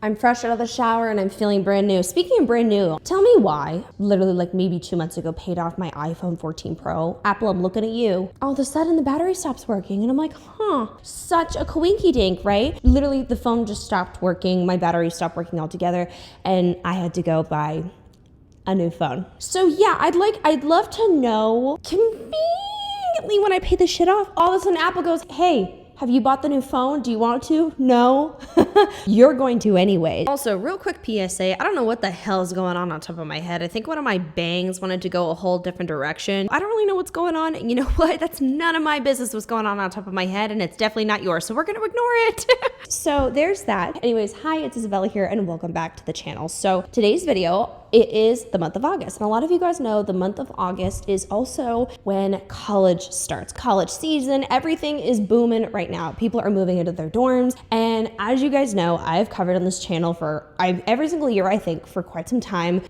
I'm fresh out of the shower and I'm feeling brand new. Speaking of brand new, tell me why, literally like maybe 2 months ago, paid off my iPhone 14 Pro. Apple, I'm looking at you. All of a sudden the battery stops working and I'm like, such a coinky dink, right? Literally the phone just stopped working. My battery stopped working altogether and I had to go buy a new phone. So yeah, I'd love to know, conveniently when I pay this shit off, all of a sudden Apple goes, hey, have you bought the new phone? Do you want to? No. You're going to anyway. Also, real quick PSA, I don't know what the hell is going on top of my head. I think one of my bangs wanted to go a whole different direction. I don't really know what's going on. And you know what? That's none of my business what's going on top of my head, and it's definitely not yours. So we're going to ignore it. So there's that. Anyways, hi, it's Isabella here, and welcome back to the channel. So today's video, it is the month of August. And a lot of you guys know the month of August is also when college starts. College season, everything is booming right now. People are moving into their dorms. And as you guys know, I've covered on this channel for every single year, I think, for quite some time,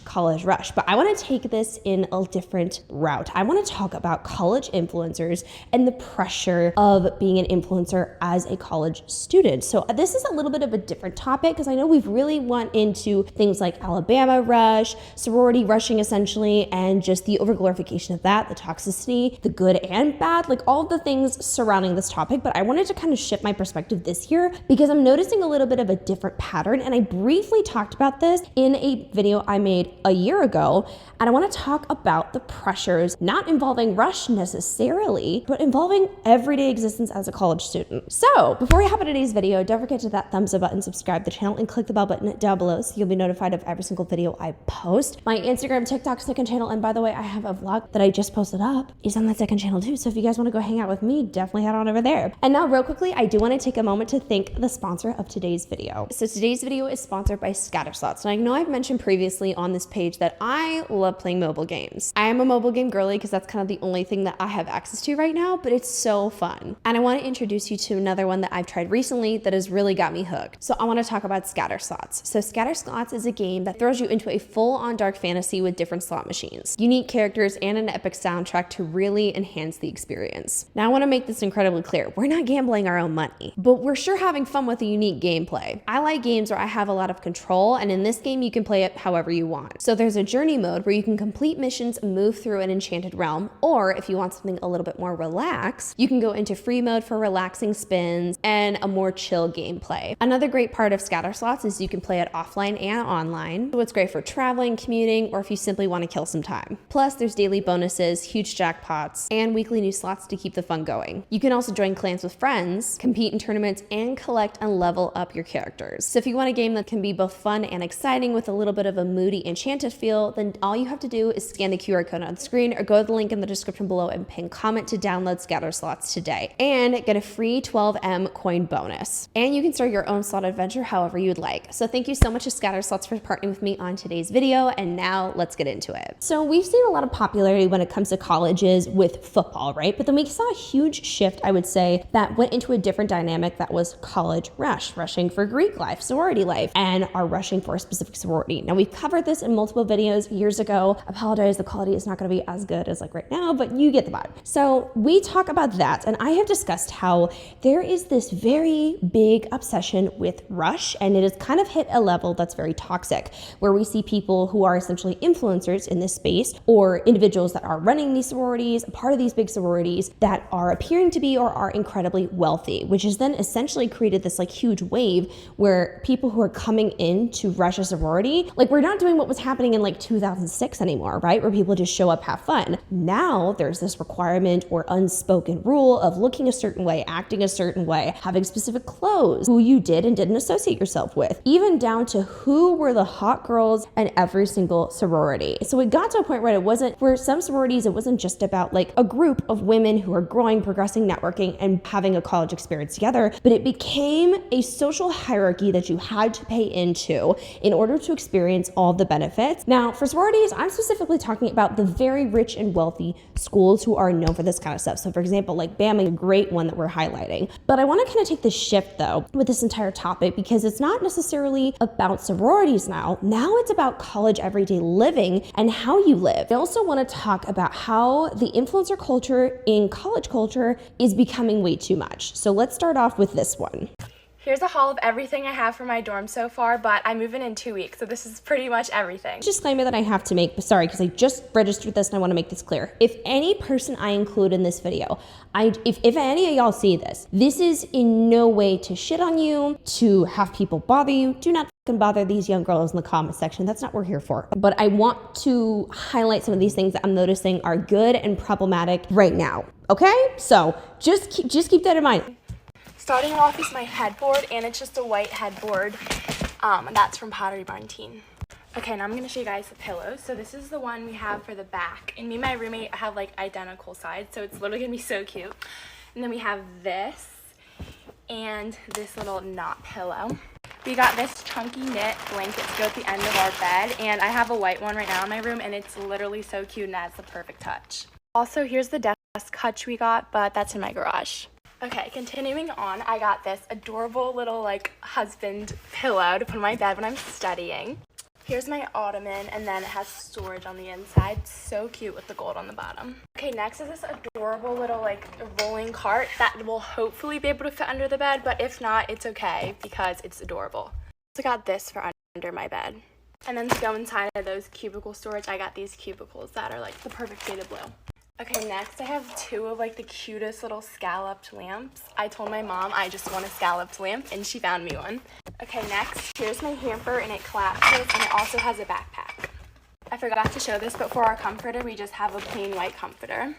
college rush. But I want to take this in a different route. I want to talk about college influencers and the pressure of being an influencer as a college student. So this is a little bit of a different topic because I know we've really went into things like Alabama rush, sorority rushing essentially, and just the overglorification of that, the toxicity, the good and bad, like all the things surrounding this topic. But I wanted to kind of shift my perspective this year because I'm noticing a little bit of a different pattern. And I briefly talked about this in a video I made a year ago. And I want to talk about the pressures, not involving rush necessarily, but involving everyday existence as a college student. So before we hop into today's video, don't forget to hit that thumbs up button, subscribe to the channel, and click the bell button down below so you'll be notified of every single video I post. My Instagram, TikTok, second channel, and by the way, I have a vlog that I just posted up is on that second channel too. So if you guys want to go hang out with me, definitely head on over there. And now real quickly, I do want to take a moment to thank the sponsor of today's video. So today's video is sponsored by Scatterslots. And I know I've mentioned previously on this page that I love playing mobile games. I am a mobile game girly because that's kind of the only thing that I have access to right now, but it's so fun. And I want to introduce you to another one that I've tried recently that has really got me hooked. So I want to talk about Scatterslots. So Scatterslots is a game that throws you into a full-on dark fantasy with different slot machines, unique characters, and an epic soundtrack to really enhance the experience. Now I want to make this incredibly clear. We're not gambling our own money, but we're sure having fun with a unique gameplay. I like games where I have a lot of control, and in this game you can play it however you want. So there's a journey mode where you can complete missions and move through an enchanted realm, or if you want something a little bit more relaxed, you can go into free mode for relaxing spins and a more chill gameplay. Another great part of Scatterslots is you can play it offline and online, so it's great for traveling, commuting, or if you simply want to kill some time. Plus, there's daily bonuses, huge jackpots, and weekly new slots to keep the fun going. You can also join clans with friends, compete in tournaments, and collect and level up your characters. So if you want a game that can be both fun and exciting with a little bit of a moody, enchanted feel, then all you have to do is scan the QR code on the screen or go to the link in the description below and pin comment to download Scatterslots today and get a free 12M coin bonus. And you can start your own slot adventure however you'd like. So thank you so much to Scatterslots for partnering with me on today's video, and now let's get into it. So we've seen a lot of popularity when it comes to colleges with football, right? But then we saw a huge shift, I would say, that went into a different dynamic that was college rush, rushing for Greek life, sorority life, and are rushing for a specific sorority. Now we've covered this in multiple videos years ago. I apologize, the quality is not going to be as good as like right now, but you get the vibe. So we talk about that, and I have discussed how there is this very big obsession with rush, and it has kind of hit a level that's very toxic, where we see people who are essentially influencers in this space or individuals that are running these sororities, part of these big sororities that are appearing to be or are incredibly wealthy, which has then essentially created this like huge wave where people who are coming in to rush a sorority, like we're not doing what was happening in like 2006 anymore, right? Where people just show up, have fun. Now there's this requirement or unspoken rule of looking a certain way, acting a certain way, having specific clothes, who you did and didn't associate yourself with, even down to who were the hot girls in every single sorority. So it got to a point where it wasn't, for some sororities, it wasn't just about like a group of women who are growing, progressing, networking, and having a college experience together, but it became a social hierarchy that you had to pay into in order to experience all the benefits. Now, for sororities, I'm specifically talking about the very rich and wealthy schools who are known for this kind of stuff. So for example, like BAM, a great one that we're highlighting. But I want to kind of take the shift though with this entire topic because it's not necessarily about sororities now. Now it's about college everyday living and how you live. I also want to talk about how the influencer culture in college culture is becoming way too much. So let's start off with this one. Here's a haul of everything I have for my dorm so far, but I move in 2 weeks, so this is pretty much everything. Disclaimer that I have to make, sorry, because I just registered this and I want to make this clear. If any person I include in this video, if any of y'all see this, this is in no way to shit on you, to have people bother you. Do not fucking bother these young girls in the comment section. That's not what we're here for. But I want to highlight some of these things that I'm noticing are good and problematic right now. Okay? So just keep that in mind. Starting off is my headboard, and it's just a white headboard. That's from Pottery Barn Teen. Okay, now I'm gonna show you guys the pillows. So this is the one we have for the back, and me and my roommate have like identical sides, so it's literally gonna be so cute. And then we have this and this little knot pillow. We got this chunky knit blanket to go at the end of our bed, and I have a white one right now in my room, and it's literally so cute and has the perfect touch. Also, here's the desk hutch we got, but that's in my garage. Okay, continuing on, I got this adorable little like husband pillow to put on my bed when I'm studying. Here's my ottoman, and then it has storage on the inside. So cute with the gold on the bottom. Okay, next is this adorable little like rolling cart that will hopefully be able to fit under the bed, but if not, it's okay because it's adorable. So I got this for under my bed. And then to go inside of those cubicle storage, I got these cubicles that are like the perfect shade of blue. Okay, next I have two of like the cutest little scalloped lamps. I told my mom I just want a scalloped lamp, and she found me one. Okay, next, here's my hamper, and it collapses, and it also has a backpack. I forgot to show this, but for our comforter, we just have a plain white comforter.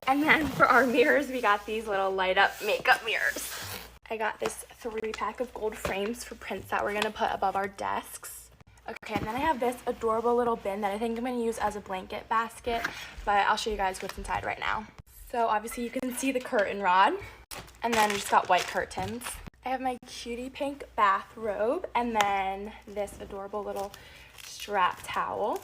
And then for our mirrors, we got these little light up makeup mirrors. I got this 3-pack of gold frames for prints that we're gonna put above our desks. Okay, and then I have this adorable little bin that I think I'm going to use as a blanket basket, but I'll show you guys what's inside right now. So obviously you can see the curtain rod, and then we just got white curtains. I have my cutie pink bathrobe, and then this adorable little strap towel.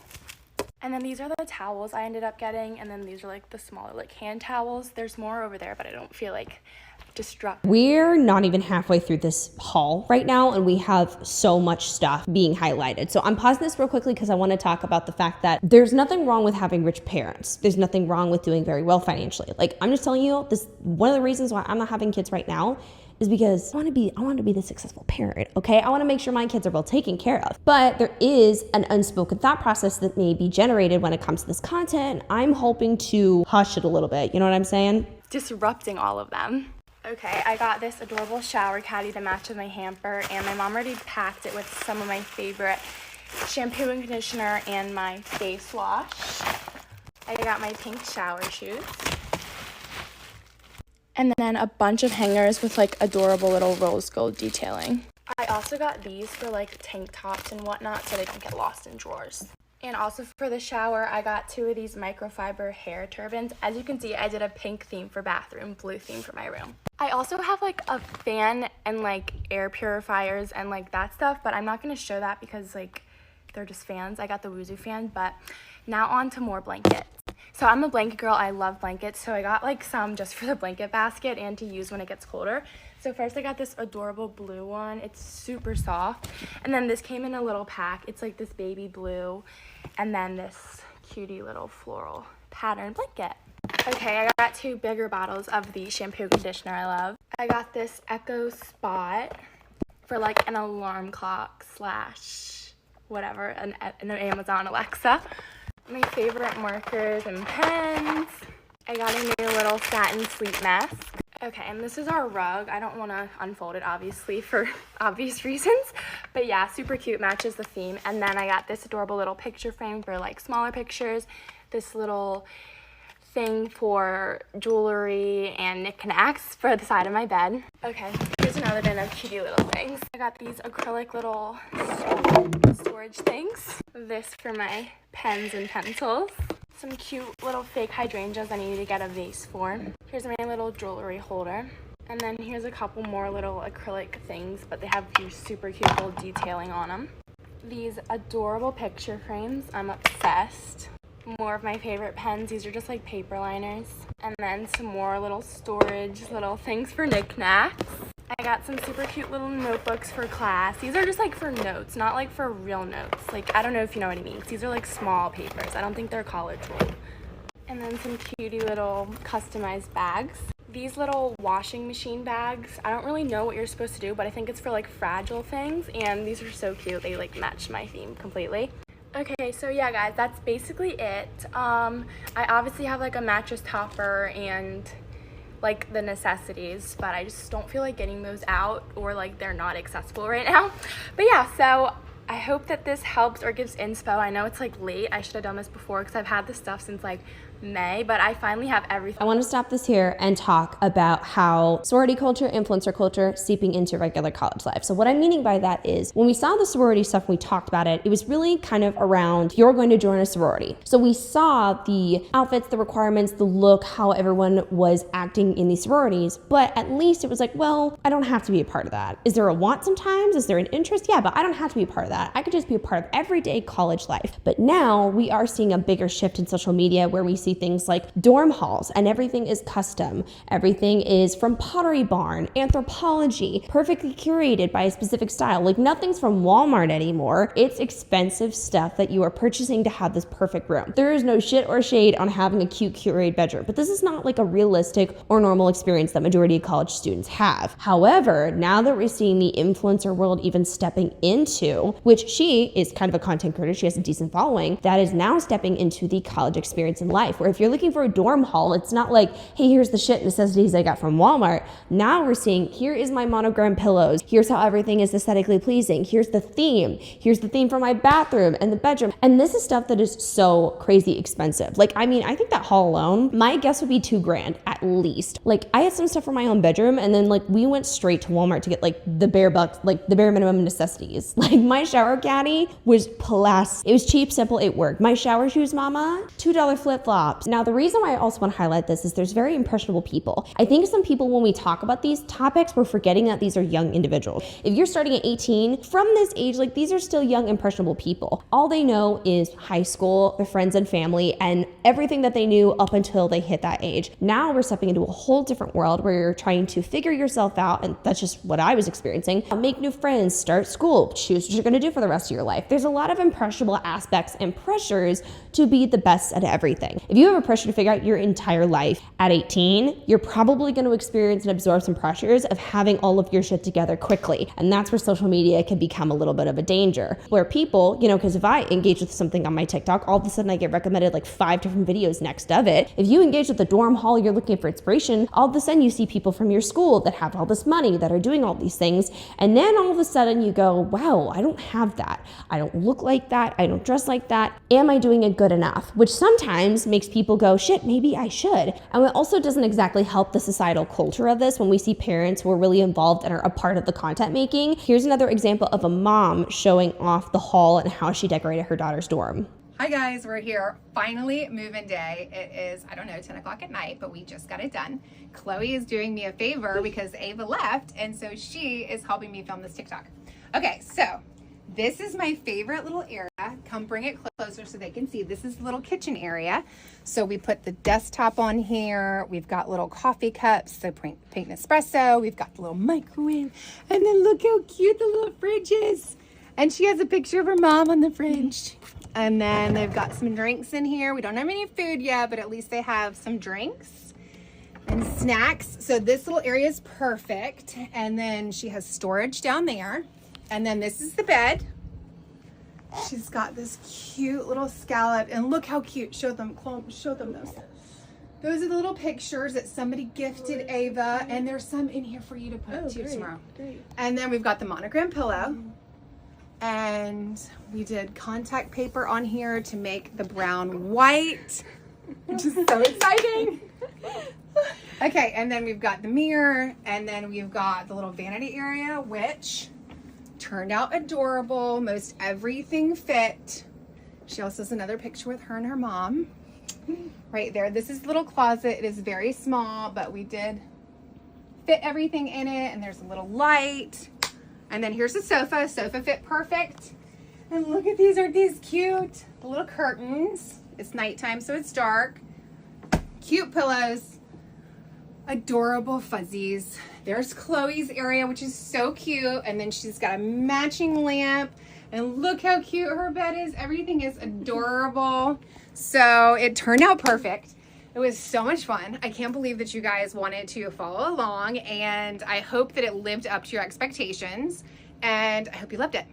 And then these are the towels I ended up getting, and then these are like the smaller like hand towels. There's more over there, but I don't feel like we're not even halfway through this haul right now, and we have so much stuff being highlighted. So I'm pausing this real quickly because I want to talk about the fact that there's nothing wrong with having rich parents. There's nothing wrong with doing very well financially. Like, I'm just telling you, this one of the reasons why I'm not having kids right now is because I want to be the successful parent, okay? I want to make sure my kids are well taken care of. But there is an unspoken thought process that may be generated when it comes to this content. I'm hoping to hush it a little bit. You know what I'm saying? Disrupting all of them. Okay, I got this adorable shower caddy to match with my hamper, and my mom already packed it with some of my favorite shampoo and conditioner and my face wash. I got my pink shower shoes. And then a bunch of hangers with like adorable little rose gold detailing. I also got these for like tank tops and whatnot so they don't get lost in drawers. And also for the shower, I got 2 of these microfiber hair turbans. As you can see, I did a pink theme for bathroom, blue theme for my room. I also have like a fan and like air purifiers and like that stuff, but I'm not going to show that because like they're just fans. I got the Wuzu fan, but now on to more blankets. So I'm a blanket girl. I love blankets, so I got like some just for the blanket basket and to use when it gets colder. So first I got this adorable blue one. It's super soft. And then this came in a little pack. It's like this baby blue. And then this cutie little floral pattern blanket. Okay, I got 2 bigger bottles of the shampoo conditioner I love. I got this Echo Spot for like an alarm clock slash whatever, an Amazon Alexa. My favorite markers and pens. I got a new little satin sleep mask. Okay, and this is our rug. I don't want to unfold it, obviously, for obvious reasons. But yeah, super cute, matches the theme. And then I got this adorable little picture frame for like smaller pictures. This little thing for jewelry and knickknacks for the side of my bed. Okay, here's another bin of cutie little things. I got these acrylic little storage things. This for my pens and pencils. Some cute little fake hydrangeas I need to get a vase for. Here's my little jewelry holder. And then here's a couple more little acrylic things, but they have these super cute little detailing on them. These adorable picture frames, I'm obsessed. More of my favorite pens. These are just like paper liners. And then some more little storage little things for knickknacks. I got some super cute little notebooks for class. These are just like for notes, not like for real notes. Like, I don't know if you know what I mean. These are like small papers. I don't think they're college ruled. And then some cutie little customized bags. these little washing machine bags. I don't really know what you're supposed to do, but I think it's for like fragile things, and these are so cute. They like match my theme completely. Okay, so yeah guys, that's basically it. I obviously have like a mattress topper and like the necessities, but I just don't feel like getting those out, or like they're not accessible right now. But yeah, so I hope that this helps or gives inspo. I know it's like late. I should have done this before because I've had this stuff since like May, but I finally have everything. I want to stop this here and talk about how sorority culture, influencer culture, seeping into regular college life. So what I'm meaning by that is when we saw the sorority stuff, we talked about it, it was really kind of around you're going to join a sorority. So we saw the outfits, the requirements, the look, how everyone was acting in these sororities, but at least it was like, well, I don't have to be a part of that. Is there a want sometimes? Is there an interest? Yeah, but I don't have to be a part of that. I could just be a part of everyday college life. But now we are seeing a bigger shift in social media where we see things like dorm halls and everything is custom. Everything is from Pottery Barn, Anthropology, perfectly curated by a specific style. Like nothing's from Walmart anymore. It's expensive stuff that you are purchasing to have this perfect room. There is no shit or shade on having a cute curated bedroom, but this is not like a realistic or normal experience that majority of college students have. However, now that we're seeing the influencer world even stepping into, which she is kind of a content creator, she has a decent following, that is now stepping into the college experience in life, where if you're looking for a dorm hall, it's not like, hey, here's the shit necessities I got from Walmart. Now we're seeing, here is my monogram pillows. Here's how everything is aesthetically pleasing. Here's the theme. Here's the theme for my bathroom and the bedroom. And this is stuff that is so crazy expensive. Like, I mean, I think that hall alone, my guess would be $2,000 at least. Like, I had some stuff for my own bedroom, and then like we went straight to Walmart to get like the bare bucks, like the bare minimum necessities. Like my shower caddy was plastic. It was cheap, simple, it worked. My shower shoes, mama, $2 flip-flops. Now, the reason why I also want to highlight this is there's very impressionable people. I think some people, when we talk about these topics, we're forgetting that these are young individuals. If you're starting at 18, from this age, like these are still young, impressionable people. All they know is high school, their friends and family, and everything that they knew up until they hit that age. Now we're stepping into a whole different world where you're trying to figure yourself out, and that's just what I was experiencing. Make new friends, start school, choose what you're going to do for the rest of your life. There's a lot of impressionable aspects and pressures to be the best at everything. If you have a pressure to figure out your entire life at 18, you're probably going to experience and absorb some pressures of having all of your shit together quickly. And that's where social media can become a little bit of a danger. Where people, you know, because if I engage with something on my TikTok, all of a sudden I get recommended like 5 different videos next of it. If you engage with the dorm hall, you're looking for inspiration, all of a sudden you see people from your school that have all this money, that are doing all these things. And then all of a sudden you go, wow, I don't have that. I don't look like that. I don't dress like that. Am I doing it good enough? Which sometimes makes people go, shit, maybe I should. And it also doesn't exactly help the societal culture of this when we see parents who are really involved and are a part of the content making. Here's another example of a mom showing off the hall and how she decorated her daughter's dorm. Hi guys, we're here. Finally, move-in day. It is, I don't know, 10 o'clock at night, but we just got it done. Chloe is doing me a favor because Ava left, and so she is helping me film this TikTok. Okay, so this is my favorite little area. Come bring it closer so they can see. This is the little kitchen area. So we put the desktop on here. We've got little coffee cups, so pink espresso. We've got the little microwave. And then look how cute the little fridge is. And she has a picture of her mom on the fridge. And then they've got some drinks in here. We don't have any food yet, but at least they have some drinks and snacks. So this little area is perfect. And then she has storage down there. And then this is the bed. She's got this cute little scallop, and look how cute. Show them, show them those. Those are the little pictures that somebody gifted Ava, and there's some in here for you to put too tomorrow. Great. And then we've got the monogram pillow, and we did contact paper on here to make the brown white, which is so exciting. Okay, and then we've got the mirror, and then we've got the little vanity area, which turned out adorable. Most everything fit. She also has another picture with her and her mom right there. This is the little closet. It is very small, but we did fit everything in it, and there's a little light. And then here's the sofa. Sofa fit perfect. And look at these, aren't these cute? The little curtains. It's nighttime, so it's dark. Cute pillows. Adorable fuzzies. There's Chloe's area, which is so cute. And then she's got a matching lamp. And look how cute her bed is. Everything is adorable. So it turned out perfect. It was so much fun. I can't believe that you guys wanted to follow along, and I hope that it lived up to your expectations, and I hope you loved it.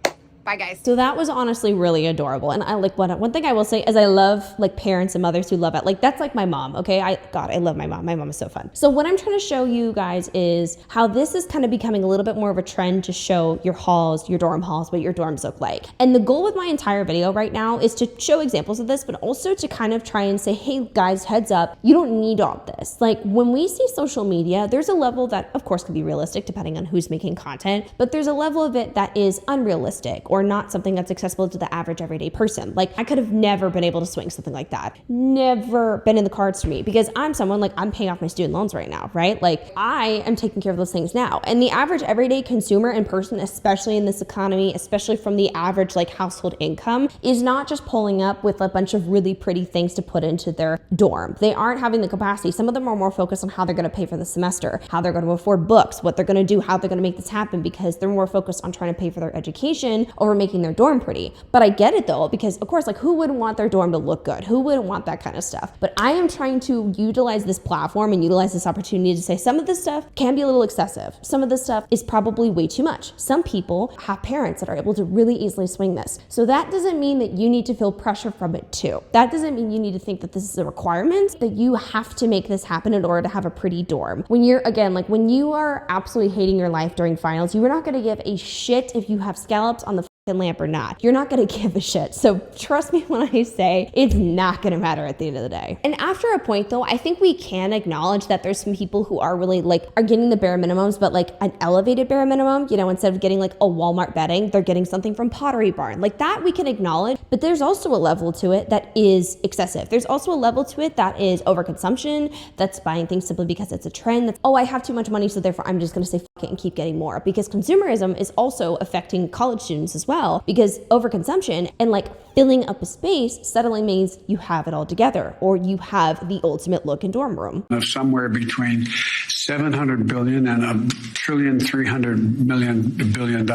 Bye, guys. So that was honestly really adorable. And I like one thing I will say is I love like parents and mothers who love it. Like that's like my mom. Okay. I love my mom. My mom is so fun. So what I'm trying to show you guys is how this is kind of becoming a little bit more of a trend to show your halls, your dorm halls, what your dorms look like. And the goal with my entire video right now is to show examples of this, but also to kind of try and say, hey guys, heads up, you don't need all this. Like when we see social media, there's a level that of course can be realistic depending on who's making content, but there's a level of it that is unrealistic or not something that's accessible to the average everyday person. Like I could have never been able to swing something like that. Never been in the cards for me because I'm someone like I'm paying off my student loans right now, right? Like I am taking care of those things now. And the average everyday consumer and person, especially in this economy, especially from the average like household income, is not just pulling up with a bunch of really pretty things to put into their dorm. They aren't having the capacity. Some of them are more focused on how they're going to pay for the semester, how they're going to afford books, what they're going to do, how they're going to make this happen because they're more focused on trying to pay for their education over making their dorm pretty. But I get it though, because of course, like who wouldn't want their dorm to look good? Who wouldn't want that kind of stuff? But I am trying to utilize this platform and utilize this opportunity to say some of this stuff can be a little excessive. Some of this stuff is probably way too much. Some people have parents that are able to really easily swing this. So that doesn't mean that you need to feel pressure from it too. That doesn't mean you need to think that this is a requirement, that you have to make this happen in order to have a pretty dorm. When you're, again, like when you are absolutely hating your life during finals, you are not gonna give a shit if you have scallops on the lamp or not. You're not going to give a shit. So trust me when I say it's not going to matter at the end of the day. And after a point though, I think we can acknowledge that there's some people who are really like are getting the bare minimums, but like an elevated bare minimum, you know, instead of getting like a Walmart bedding, they're getting something from Pottery Barn. Like that we can acknowledge, but there's also a level to it that is excessive. There's also a level to it that is overconsumption, that's buying things simply because it's a trend. That's, oh, I have too much money, so therefore I'm just going to say fuck it and keep getting more, because consumerism is also affecting college students as well. Because overconsumption and like filling up a space suddenly means you have it all together or you have the ultimate look in dorm room. Of somewhere between 700 billion and $1,300 billion.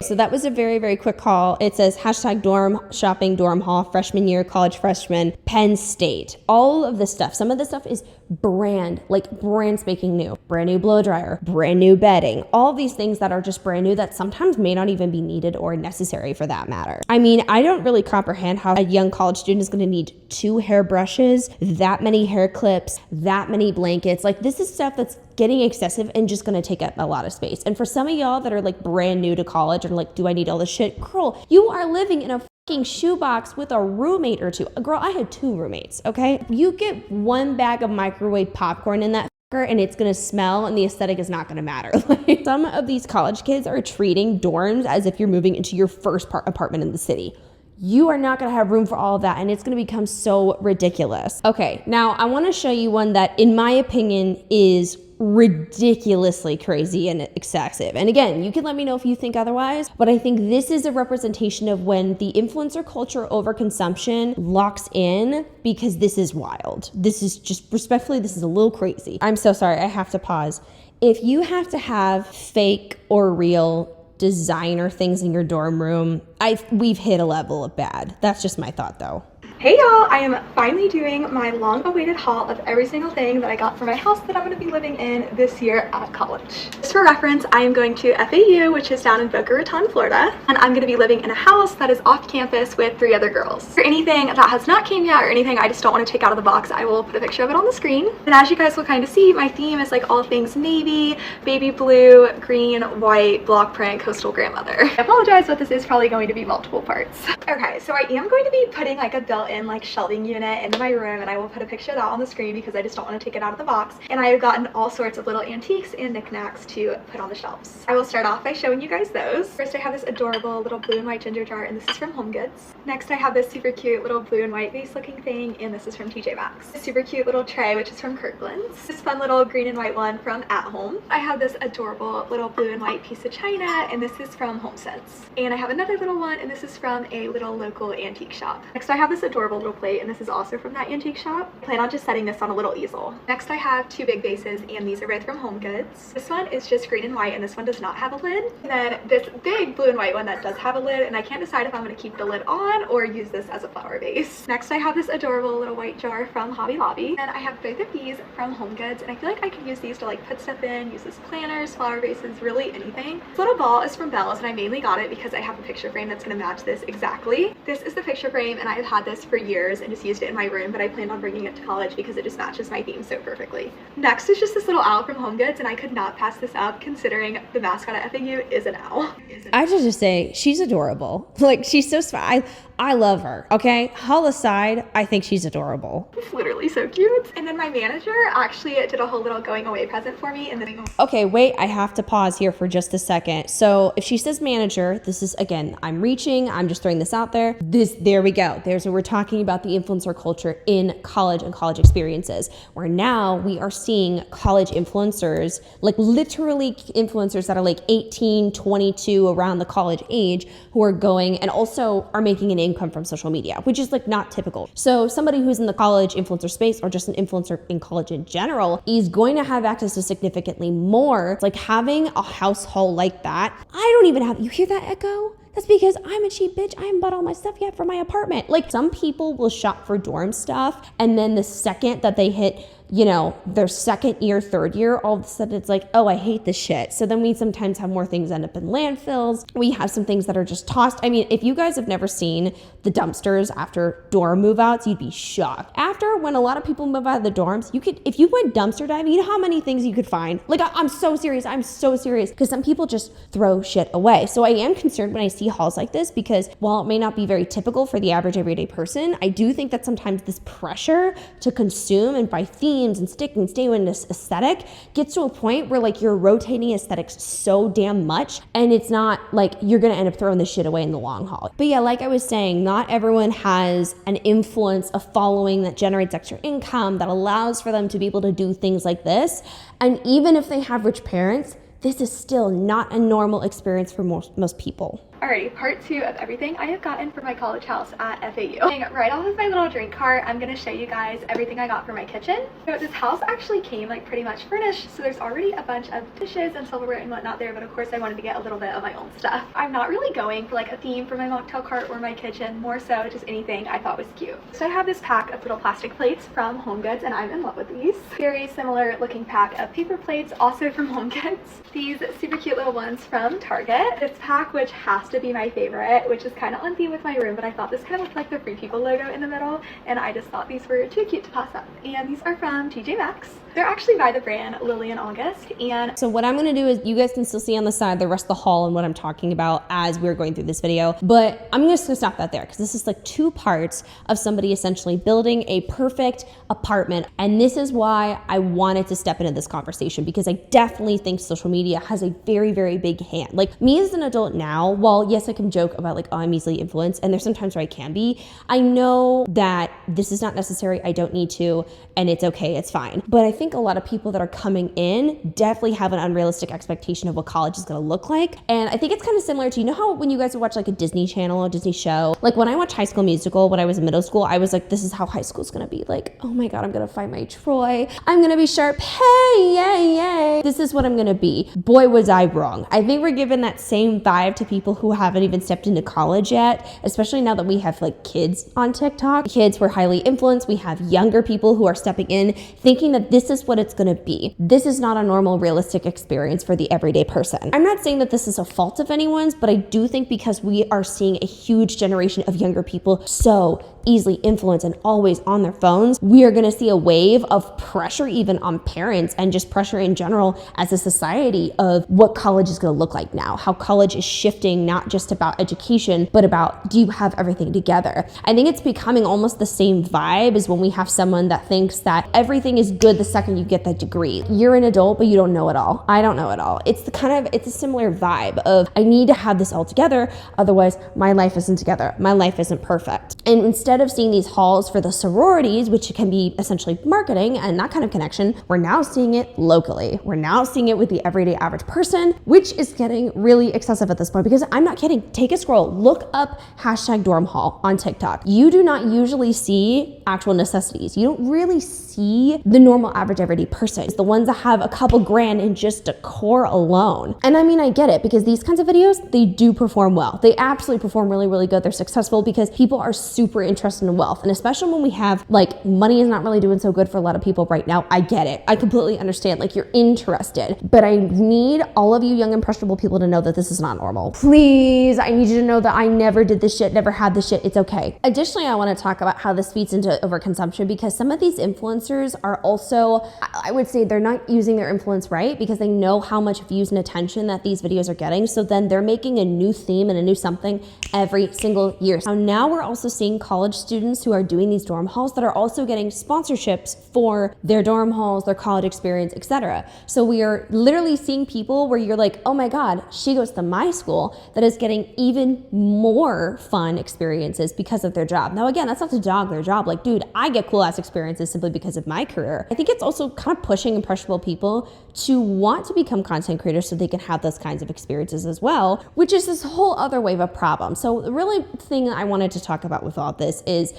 So that was a very, very quick call. It says hashtag dorm shopping, dorm hall, freshman year, college freshman, Penn State. All of this stuff. Some of this stuff is brand spanking new. Brand new blow dryer, brand new bedding. All these things that are just brand new that sometimes may not even be needed or necessary for that matter. I mean, I don't really comprehend how a young college student is going to need 2 hairbrushes, that many hair clips, that many blankets. Like this is stuff that's getting excessive and just going to take up a lot of space. And for some of y'all that are like brand new to college and like, do I need all this shit? Girl, you are living in a fucking shoebox with a roommate or 2. Girl, I had 2 roommates, okay? You get 1 bag of microwave popcorn in that and it's gonna smell and the aesthetic is not gonna matter. Like some of these college kids are treating dorms as if you're moving into your first apartment in the city. You are not gonna have room for all of that and it's gonna become so ridiculous. Okay, now I wanna show you one that in my opinion is ridiculously crazy and excessive. And again, you can let me know if you think otherwise, but I think this is a representation of when the influencer culture overconsumption locks in, because this is wild. This is just, respectfully, this is a little crazy. I'm so sorry, I have to pause. If you have to have fake or real designer things in your dorm room, we've hit a level of bad. That's just my thought though. Hey y'all, I am finally doing my long-awaited haul of every single thing that I got for my house that I'm going to be living in this year at college. Just for reference, I am going to FAU, which is down in Boca Raton, Florida, and I'm going to be living in a house that is off campus with 3 other girls. For anything that has not came yet or anything I just don't want to take out of the box, I will put a picture of it on the screen. And as you guys will kind of see, my theme is like all things navy, baby blue, green, white, block print, coastal grandmother. I apologize, but this is probably going to be multiple parts. Okay, so I am going to be putting like a built-in like shelving unit into my room, and I will put a picture of that on the screen because I just don't want to take it out of the box. And I have gotten all sorts of little antiques and knickknacks to put on the shelves. I will start off by showing you guys those. First, I have this adorable little blue and white ginger jar, and this is from HomeGoods. Next, I have this super cute little blue and white vase looking thing, and this is from TJ Maxx. This super cute little tray, which is from Kirkland's. This fun little green and white one from At Home. I have this adorable little blue and white piece of china, and this is from HomeSense. And I have another little one, and this is from a little local antique shop. Next I have this adorable little plate, and this is also from that antique shop. I plan on just setting this on a little easel. Next I have two big vases, and these are both from Home Goods. This one is just green and white, and this one does not have a lid. And then this big blue and white one that does have a lid, and I can't decide if I'm going to keep the lid on or use this as a flower vase. Next I have this adorable little white jar from Hobby Lobby, and I have both of these from Home Goods, and I feel like I could use these to like put stuff in, use as planners, flower vases, really anything. This little ball is from Belle's, and I mainly got it because I have a picture frame that's going to match this exactly. This is the picture frame, and I've had this for years and just used it in my room, but I planned on bringing it to college because it just matches my theme so perfectly. Next is just this little owl from Home Goods, and I could not pass this up considering the mascot at FAU is an owl. I should just say she's adorable. Like, she's so sweet. I love her, okay? Hull aside, I think she's adorable. It's literally so cute. And then my manager actually did a whole little going away present for me, and then Okay, wait, I have to pause here for just a second. So if she says manager, this is, again, I'm reaching, I'm just throwing this out there. There we go. There's where we're talking about the influencer culture in college and college experiences, where now we are seeing college influencers, like literally influencers that are like 18, 22, around the college age, who are going and also are making an income from social media, which is like not typical. So somebody who's in the college influencer space, or just an influencer in college in general, is going to have access to significantly more. It's like having a house haul like that. I don't even have, you hear that echo? That's because I'm a cheap bitch. I haven't bought all my stuff yet for my apartment. Like, some people will shop for dorm stuff, and then the second that they hit, you know, their second year, third year, all of a sudden it's like, oh, I hate this shit. So then we sometimes have more things end up in landfills. We have some things that are just tossed. I mean, if you guys have never seen the dumpsters after dorm move outs, you'd be shocked. After, when a lot of people move out of the dorms, you could, if you went dumpster diving, you know how many things you could find? Like, I'm so serious. I'm so serious, because some people just throw shit away. So I am concerned when I see hauls like this, because while it may not be very typical for the average everyday person, I do think that sometimes this pressure to consume and buy themes and stay in this aesthetic gets to a point where like you're rotating aesthetics so damn much, and it's not like you're gonna end up throwing this shit away in the long haul. But yeah, like I was saying, not everyone has an influence, a following that generates extra income that allows for them to be able to do things like this. And even if they have rich parents, this is still not a normal experience for most people. Alrighty, part 2 of everything I have gotten for my college house at FAU. Right off of my little drink cart, I'm gonna show you guys everything I got for my kitchen. So this house actually came like pretty much furnished, so there's already a bunch of dishes and silverware and whatnot there, but of course I wanted to get a little bit of my own stuff. I'm not really going for like a theme for my mocktail cart or my kitchen, more so just anything I thought was cute. So I have this pack of little plastic plates from Home Goods, and I'm in love with these. Very similar looking pack of paper plates, also from Home Goods. These super cute little ones from Target. This pack, which has to be my favorite, which is kind of on theme with my room, but I thought this kind of looked like the Free People logo in the middle, and I just thought these were too cute to pass up. And these are from TJ Maxx. They're actually by the brand Lily and August. And so what I'm going to do is, you guys can still see on the side the rest of the haul and what I'm talking about as we're going through this video, but I'm just going to stop that there, because this is like 2 parts of somebody essentially building a perfect apartment. And this is why I wanted to step into this conversation, because I definitely think social media has a very, very big hand. Like, me as an adult now, while yes, I can joke about like, oh, I'm easily influenced, and there's sometimes where I can be, I know that this is not necessary. I don't need to, and it's okay, it's fine. But I think a lot of people that are coming in definitely have an unrealistic expectation of what college is going to look like. And I think it's kind of similar to, you know how when you guys would watch like a Disney Channel, a Disney show, like when I watched High School Musical when I was in middle school, I was like, this is how high school is going to be. Like, oh my God, I'm going to find my Troy. I'm going to be sharp. Hey, yay, yay. This is what I'm going to be. Boy, was I wrong. I think we're giving that same vibe to people who haven't even stepped into college yet, especially now that we have like kids on TikTok. Kids were highly influenced. We have younger people who are stepping in thinking that this is what it's going to be. This is not a normal, realistic experience for the everyday person. I'm not saying that this is a fault of anyone's, but I do think because we are seeing a huge generation of younger people so easily influenced and always on their phones, we are going to see a wave of pressure even on parents, and just pressure in general as a society of what college is going to look like now, how college is shifting, not just about education, but about, do you have everything together? I think it's becoming almost the same vibe as when we have someone that thinks that everything is good the second you get that degree. You're an adult, but you don't know it all. I don't know it all. It's it's a similar vibe of, I need to have this all together, otherwise my life isn't together. My life isn't perfect. And instead of seeing these hauls for the sororities, which can be essentially marketing and that kind of connection, we're now seeing it locally. We're now seeing it with the everyday average person, which is getting really excessive at this point, because I'm I'm not kidding. Take a scroll, look up hashtag dorm haul on TikTok. You do not usually see actual necessities. You don't really see the normal average everyday person. It's the ones that have a couple grand in just decor alone. And I mean, I get it, because these kinds of videos, they do perform well. They absolutely perform really, really good. They're successful because people are super interested in wealth. And especially when we have, like, money is not really doing so good for a lot of people right now. I get it. I completely understand. Like, you're interested, but I need all of you young impressionable people to know that this is not normal. Please, I need you to know that I never did this shit, never had this shit. It's okay. Additionally, I want to talk about how this feeds into overconsumption, because some of these influencers are also, I would say, they're not using their influence right, because they know how much views and attention that these videos are getting. So then they're making a new theme and a new something every single year. Now we're also seeing college students who are doing these dorm halls that are also getting sponsorships for their dorm halls, their college experience, etc. So we are literally seeing people where you're like, oh my God, she goes to my school, that is getting even more fun experiences because of their job. Now, again, that's not to dog their job. Like, dude, I get cool ass experiences simply because of my career. I think it's also kind of pushing impressionable people to want to become content creators so they can have those kinds of experiences as well, which is this whole other wave of problems. So the really thing I wanted to talk about with all this is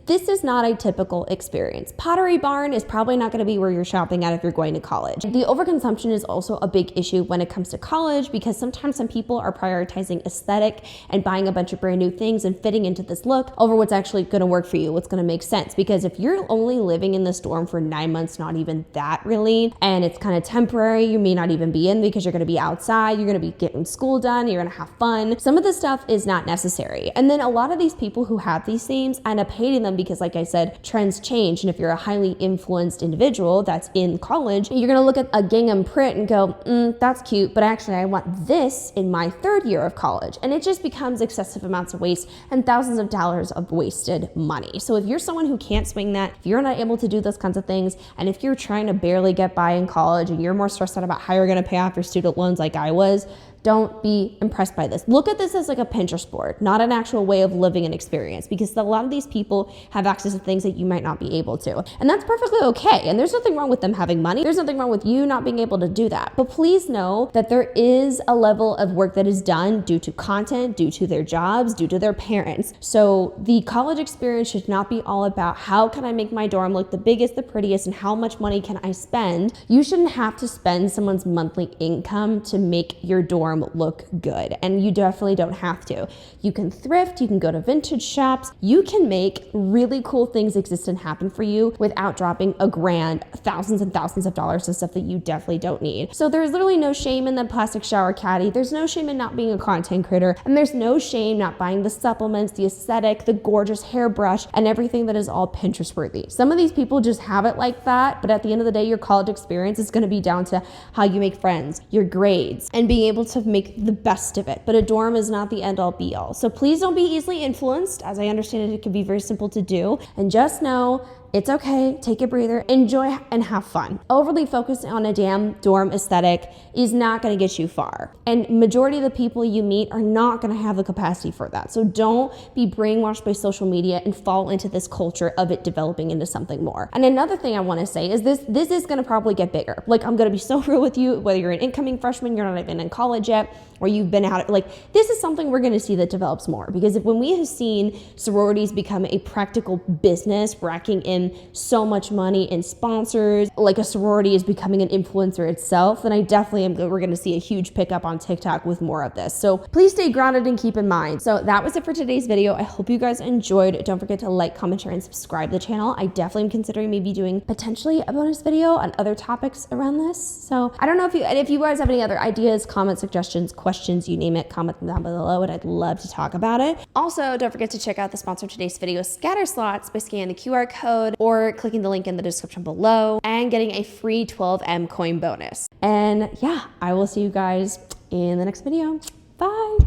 not a typical experience. Pottery Barn is probably not going to be where you're shopping at if you're going to college. The overconsumption is also a big issue when it comes to college, because sometimes some people are prioritizing aesthetic and buying a bunch of brand new things and fitting into this look over what's actually going to work for you, what's going to make sense. Because if you're only living in this dorm for 9 months, not even that really, and it's kind of temporary, you may not even be in because you're going to be outside, you're going to be getting school done, you're going to have fun. Some of this stuff is not necessary. And then a lot of these people who have these themes end up hating them because, like I said, trends change. And if you're a highly influenced individual that's in college, you're going to look at a gingham print and go, that's cute, but actually I want this in my third year of college. And it just becomes excessive amounts of waste and thousands of dollars of wasted money. So if you're someone who can't swing that, if you're not able to do those kinds of things, and if you're trying to barely get by in college and you're more stressed out about how you're going to pay off your student loans like I was, don't be impressed by this. Look at this as like a Pinterest board, not an actual way of living an experience, because a lot of these people have access to things that you might not be able to. And that's perfectly okay. And there's nothing wrong with them having money. There's nothing wrong with you not being able to do that. But please know that there is a level of work that is done due to content, due to their jobs, due to their parents. So the college experience should not be all about how can I make my dorm look the biggest, the prettiest, and how much money can I spend. You shouldn't have to spend someone's monthly income to make your dorm look good, and you definitely don't have to. You can thrift, you can go to vintage shops, you can make really cool things exist and happen for you without dropping a grand, thousands and thousands of dollars of stuff that you definitely don't need. So there's literally no shame in the plastic shower caddy, there's no shame in not being a content creator, and there's no shame not buying the supplements, the aesthetic, the gorgeous hairbrush, and everything that is all Pinterest worthy. Some of these people just have it like that, but at the end of the day, your college experience is going to be down to how you make friends, your grades, and being able to make the best of it. But a dorm is not the end all be all. So please don't be easily influenced. As I understand it, it can be very simple to do. And just know it's okay, take a breather, enjoy and have fun. Overly focused on a damn dorm aesthetic is not gonna get you far. And majority of the people you meet are not gonna have the capacity for that. So don't be brainwashed by social media and fall into this culture of it developing into something more. And another thing I wanna say is this is gonna probably get bigger. Like, I'm gonna be so real with you, whether you're an incoming freshman, you're not even in college yet, or you've been out, like, this is something we're gonna see that develops more. Because when we have seen sororities become a practical business, racking in so much money in sponsors, like a sorority is becoming an influencer itself, then I definitely we're going to see a huge pickup on TikTok with more of this. So please stay grounded and keep in mind. So that was it for today's video. I hope you guys enjoyed. Don't forget to like, comment, share, and subscribe to the channel. I definitely am considering maybe doing potentially a bonus video on other topics around this. So I don't know if you guys have any other ideas, comments, suggestions, questions, you name it, comment them down below and I'd love to talk about it. Also, don't forget to check out the sponsor of today's video, Scatter Slots, by scanning the QR code or clicking the link in the description below and getting a free 12M coin bonus. And yeah, I will see you guys in the next video. Bye.